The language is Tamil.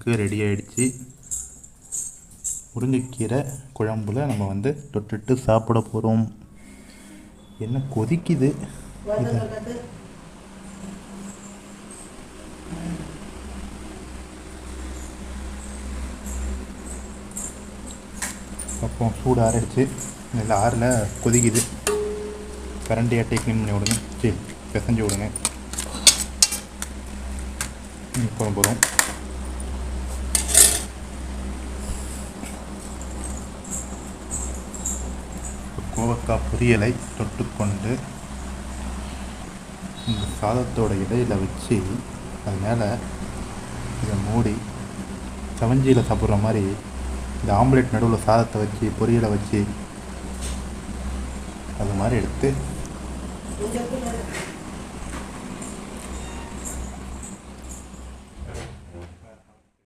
நமக்கு ரெடி ஆகிடுச்சு. முருங்கைக்கீரை குழம்புல நம்ம வந்து தொட்டுட்டு சாப்பிட போகிறோம். என்ன கொதிக்குது இது. அப்போ சூடு ஆறிடுச்சு. இல்லை ஆறில் கொதிக்குது. கரண்டி அட்டை க்ளீன் பண்ணி விடுங்க. சரி, பிசைஞ்சு விடுங்க. போதும். கோவக்காய் பொரியலை தொட்டுக்கொண்டு இந்த சாதத்தோட இடையில் வச்சு அது மேலே இதை மூடி சவஞ்சியில் சாப்பிட்ற மாதிரி இந்த ஆம்லேட் நடுவில் சாதத்தை வச்சு பொரியலை வச்சு அது மாதிரி எடுத்து